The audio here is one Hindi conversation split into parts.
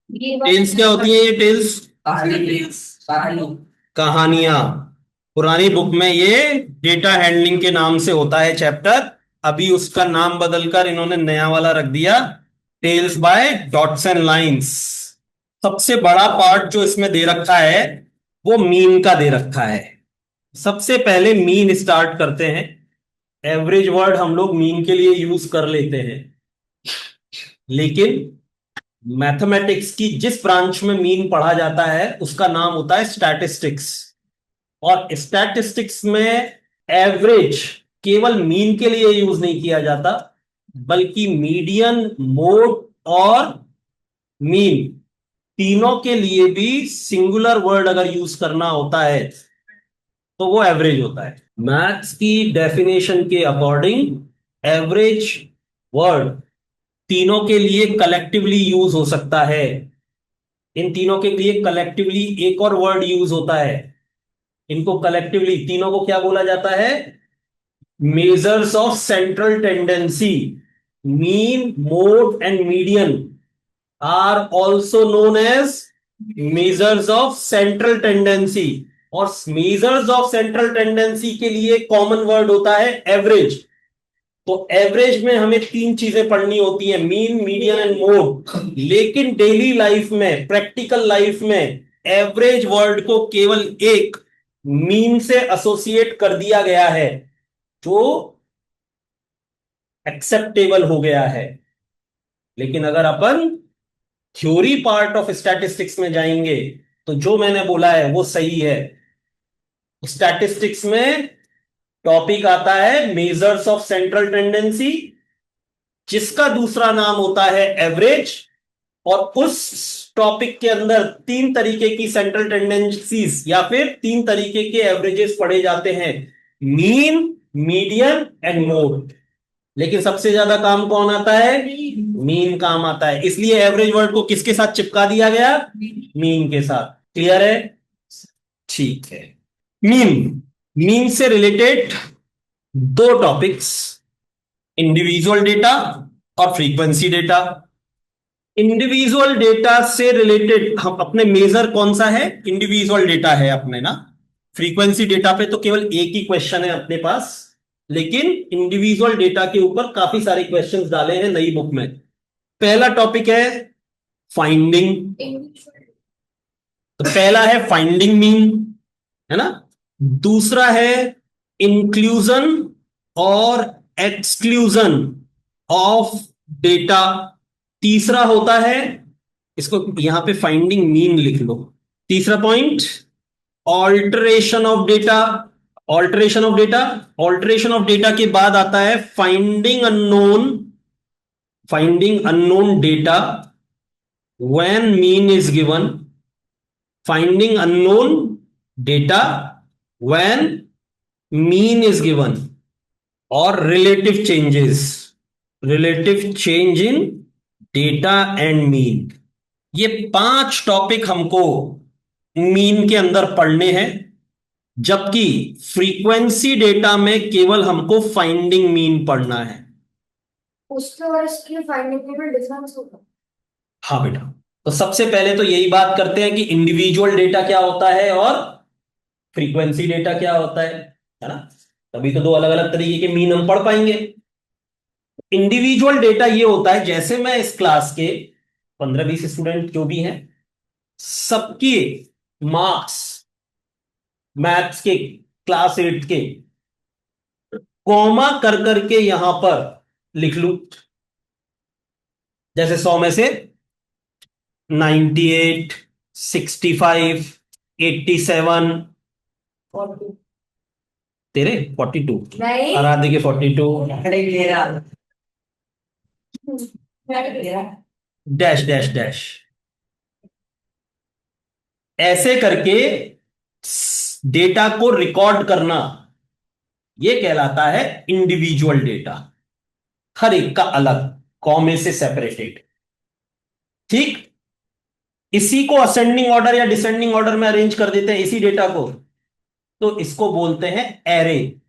टेल्स क्या होती है? ये टेल्स कहानियां। पुरानी बुक में ये डेटा हैंडलिंग के नाम से होता है चैप्टर। अभी उसका नाम बदलकर इन्होंने नया वाला रख दिया, tales by dots and lines. सबसे बड़ा पार्ट जो इसमें दे रखा है वो मीन का दे रखा है। सबसे पहले मीन स्टार्ट करते हैं। एवरेज वर्ड हम लोग मीन के लिए यूज कर लेते हैं, लेकिन मैथमेटिक्स की जिस ब्रांच में मीन पढ़ा जाता है उसका नाम होता है स्टैटिस्टिक्स। और स्टैटिस्टिक्स में एवरेज केवल मीन के लिए यूज नहीं किया जाता, बल्कि मीडियन, मोड और मीन, तीनों के लिए भी सिंगुलर वर्ड अगर यूज करना होता है तो वो एवरेज होता है। मैथ्स की डेफिनेशन के अकॉर्डिंग एवरेज वर्ड तीनों के लिए कलेक्टिवली यूज हो सकता है। इन तीनों के लिए कलेक्टिवली एक और वर्ड यूज होता है। इनको कलेक्टिवली तीनों को क्या बोला जाता है? Measures of central tendency. Mean, mode and median are also known as measures of central tendency. और मेजर्स ऑफ सेंट्रल टेंडेंसी के लिए कॉमन वर्ड होता है एवरेज। तो एवरेज में हमें तीन चीजें पढ़नी होती है, मीन, मीडियन एंड मोड। लेकिन डेली लाइफ में, प्रैक्टिकल लाइफ में एवरेज वर्ड को केवल एक मीन से एसोसिएट कर दिया गया है, जो एक्सेप्टेबल हो गया है। लेकिन अगर अपन थ्योरी पार्ट ऑफ स्टैटिस्टिक्स में जाएंगे तो जो मैंने बोला है वो सही है। स्टैटिस्टिक्स में टॉपिक आता है मेजर्स ऑफ सेंट्रल टेंडेंसी, जिसका दूसरा नाम होता है एवरेज। और उस टॉपिक के अंदर तीन तरीके की सेंट्रल टेंडेंसीज या फिर तीन तरीके के एवरेजेस पढ़े जाते हैं, मीन, मीडियन एंड मोड। लेकिन सबसे ज्यादा काम कौन आता है? मीन काम आता है। इसलिए एवरेज वर्ड को किसके साथ चिपका दिया गया? मीन के साथ। क्लियर है? ठीक है। मीन, मीन से रिलेटेड दो टॉपिक्स, इंडिविजुअल डेटा और फ्रीक्वेंसी डेटा। इंडिविजुअल डेटा से रिलेटेड हम अपने मेजर कौन सा है? इंडिविजुअल डेटा है अपने ना। फ्रीक्वेंसी डेटा पे तो केवल एक ही क्वेश्चन है अपने पास, लेकिन इंडिविजुअल डेटा के ऊपर काफी सारे क्वेश्चंस डाले हैं नई बुक में। पहला टॉपिक है फाइंडिंग। तो पहला है फाइंडिंग मीन, है ना। दूसरा है इंक्लूजन और एक्सक्लूजन ऑफ डेटा। तीसरा होता है, इसको यहां पे फाइंडिंग मीन लिख लो। तीसरा point, alteration of data. Alteration of data, alteration of data के बाद आता है finding unknown. Finding unknown data when mean is given. Finding unknown data when mean is given. और relative changes, relative change in data and mean. ये पांच टॉपिक हमको मीन के अंदर पढ़ने हैं, जबकि फ्रीक्वेंसी डेटा में केवल हमको फाइंडिंग मीन पढ़ना है। उसके और इसकी फाइंडिंग में डिफरेंस होगा। हाँ बेटा। तो सबसे पहले तो यही बात करते हैं कि इंडिविजुअल डेटा क्या होता है और फ्रीक्वेंसी डेटा क्या होता है ना। तभी तो दो अलग अलग तरीके के मीन हम पढ़ पाएंगे। इंडिविजुअल डेटा ये होता है, जैसे मैं इस क्लास के 15-20 स्टूडेंट जो भी हैं, सबके मार्क्स मैथ्स के क्लास 8 के कॉमा कर करके यहां पर लिख लूं। जैसे 100 में से 98, 65, 87। तेरे 42, नहीं, आराध्य के 42, डैश डैश डैश, ऐसे करके डेटा को रिकॉर्ड करना, यह कहलाता है इंडिविजुअल डेटा। हर एक का अलग, कॉमे से सेपरेटेड। ठीक। इसी को असेंडिंग ऑर्डर या डिसेंडिंग ऑर्डर में अरेंज कर देते हैं इसी डेटा को, तो इसको बोलते हैं एरे।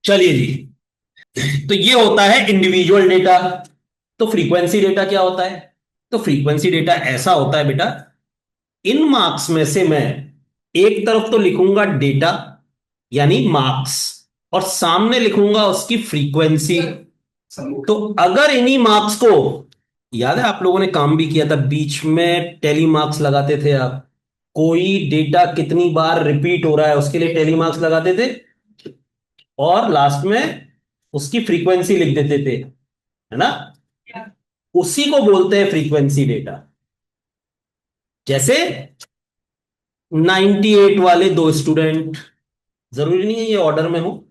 चलिए जी, तो ये होता है इंडिविजुअल डेटा। तो फ्रीक्वेंसी डेटा क्या होता है? तो फ्रीक्वेंसी डेटा ऐसा होता है बेटा, इन मार्क्स में से मैं एक तरफ तो लिखूंगा डेटा यानी मार्क्स, और सामने लिखूंगा उसकी फ्रीक्वेंसी। तो अगर इन्हीं मार्क्स को, याद है आप लोगों ने काम भी किया था बीच में, टेली मार्क्स लगाते थे आप, कोई डेटा कितनी बार रिपीट हो रहा है उसके लिए टेली मार्क्स लगाते थे, और लास्ट में उसकी फ्रीक्वेंसी लिख देते थे, है ना। उसी को बोलते हैं फ्रीक्वेंसी डेटा। जैसे 98 वाले दो स्टूडेंट, जरूरी नहीं है ये ऑर्डर में हो,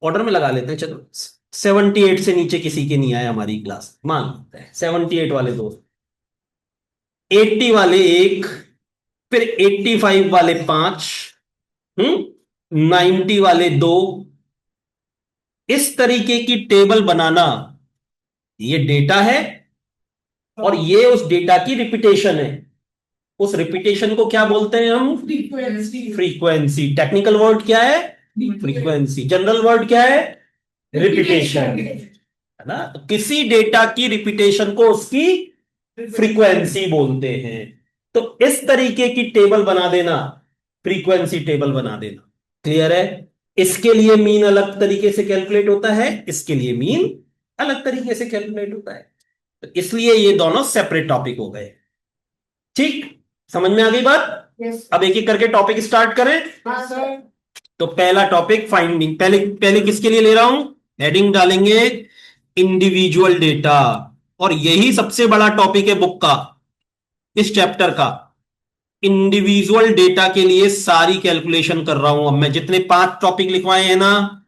ऑर्डर में लगा लेते हैं चलो, 78 से नीचे किसी के नहीं आया हमारी क्लास, मान लेते हैं 78 वाले दो, 80 वाले एक, फिर 85 वाले पांच, 90 वाले दो। इस तरीके की टेबल बनाना, ये डेटा है और ये उस डेटा की रिपीटेशन है। उस रिपीटेशन को क्या बोलते हैं हम? फ्रीक्वेंसी। टेक्निकल वर्ड क्या है? फ्रीक्वेंसी। जनरल वर्ड क्या है? रिपीटेशन, है ना। तो किसी डेटा की रिपीटेशन को उसकी फ्रीक्वेंसी बोलते हैं। तो इस तरीके की टेबल बना देना, फ्रीक्वेंसी टेबल बना देना। क्लियर है? इसके लिए मीन अलग तरीके से कैलकुलेट होता है, इसके लिए मीन अलग तरीके से कैलकुलेट होता है। तो इसलिए ये दोनों सेपरेट टॉपिक हो गए। ठीक, समझ में आ गई बात? Yes. अब एक एक करके टॉपिक स्टार्ट करें। हाँ सर। तो पहला टॉपिक फाइंडिंग, पहले पहले किसके लिए ले रहा हूं? हेडिंग डालेंगे इंडिविजुअल डेटा, और यही सबसे बड़ा टॉपिक है बुक का, इस चैप्टर का। इंडिविजुअल डेटा के लिए सारी कैलकुलेशन कर रहा हूं। अब मैं जितने 5 टॉपिक लिखवाए हैं ना,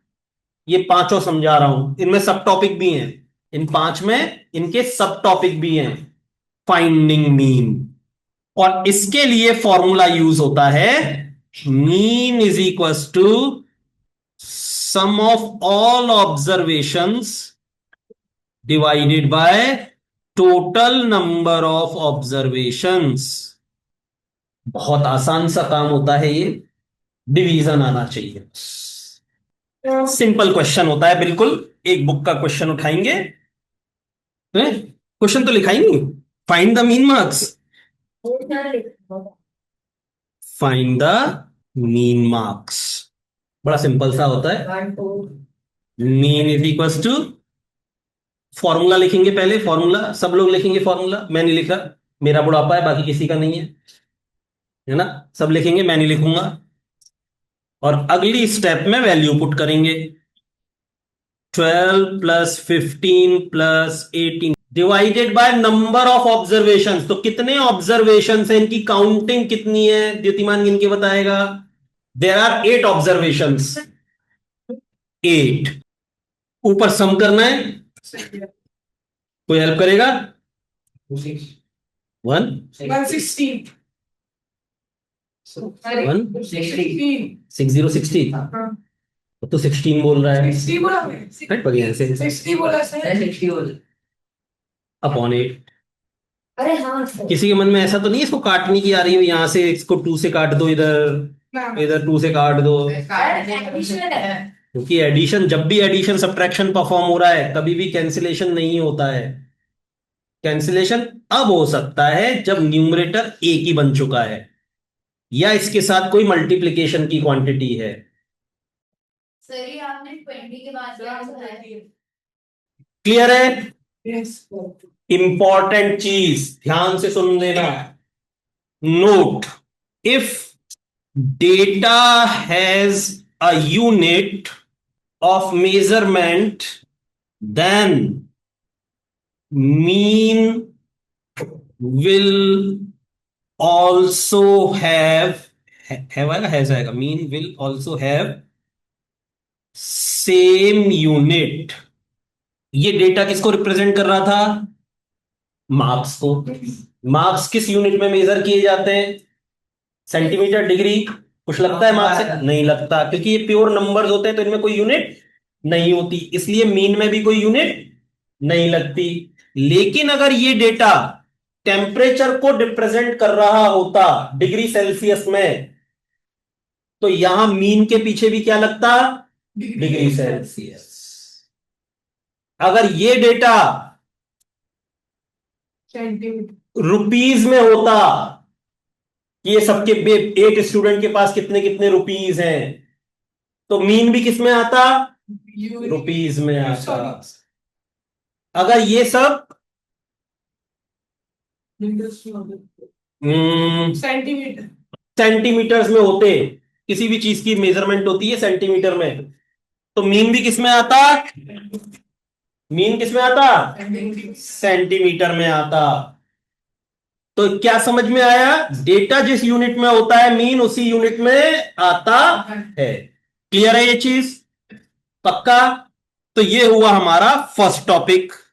ये पांचों समझा रहा हूं। इनमें सब टॉपिक भी हैं, इन 5 में इनके सब टॉपिक भी हैं। फाइंडिंग मीन, और इसके लिए फॉर्मूला यूज होता है, mean is equal to sum of all observations divided by total number of observations. बहुत आसान सा काम होता है ये, डिवीजन आना चाहिए। सिंपल क्वेश्चन होता है बिल्कुल। एक बुक का क्वेश्चन उठाएंगे, क्वेश्चन तो लिखा ही नहीं, find the mean marks, find the mean marks, बड़ा सिंपल सा होता है। Mean is equal to, formula लिखेंगे पहले, फॉर्मूला सब लोग लिखेंगे, फॉर्मूला मैं नहीं लिखा, मेरा बुढ़ापा है, बाकी किसी का नहीं है ना। सब लिखेंगे, मैं नहीं लिखूंगा। और अगली स्टेप में वैल्यू पुट करेंगे, 12 plus 15 plus 18 divided by number of observation. तो कितने ऑब्जर्वेशन है, इनकी काउंटिंग कितनी है, द्युतिमान गिन के बताएगा। There are 8 observation, 8। ऊपर सम करना है, कोई हेल्प करेगा? 160, 60 तो 16 बोल रहा है, कट बढ़िया से, अपॉन 8। अरे हाँ सर। किसी के मन में ऐसा तो नहीं है इसको काटने की आ रही हो, यहां से इसको 2 से काट दो, इधर इधर 2 से काट दो, क्योंकि एडिशन, जब भी एडिशन सब्ट्रैक्शन परफॉर्म हो रहा है कभी भी कैंसिलेशन नहीं होता है। कैंसिलेशन अब हो सकता है जब न्यूमरेटर एक ही बन चुका है, या इसके साथ कोई मल्टीप्लिकेशन की क्वांटिटी है। सर ये आपने 20 के बाद क्या बताया? क्लियर है? इंपॉर्टेंट चीज ध्यान से सुन लेना, note, if data has a unit of measurement, then mean will also has आएगा, mean will also have same unit। ये डेटा किसको रिप्रेजेंट कर रहा था? मार्क्स को। मार्क्स किस यूनिट में मेजर किए जाते हैं? सेंटीमीटर, डिग्री, कुछ लगता है मार्क्स से? नहीं लगता, क्योंकि ये प्योर नंबर्स होते हैं तो इनमें कोई यूनिट नहीं होती, इसलिए मीन में भी कोई यूनिट नहीं लगती। लेकिन अगर ये डेटा टेम्परेचर को रिप्रेजेंट कर रहा होता डिग्री सेल्सियस में, तो यहां मीन के पीछे भी क्या लगता? Degree Celsius. अगर ये डेटा सेंटीमीटर। रुपीज में होता कि ये सबके एक स्टूडेंट के पास कितने कितने रुपीज हैं, तो मीन भी किस में आता, रुपीज में आता। अगर ये सब सेंटीमीटर। सेंटीमीटर्स में होते, किसी भी चीज की मेजरमेंट होती है सेंटीमीटर में, तो मीन भी किस में आता, मीन किस में आता, सेंटीमीटर में आता। तो क्या समझ में आया, डेटा जिस यूनिट में होता है मीन उसी यूनिट में आता है। क्लियर है ये चीज, पक्का। तो ये हुआ हमारा फर्स्ट टॉपिक।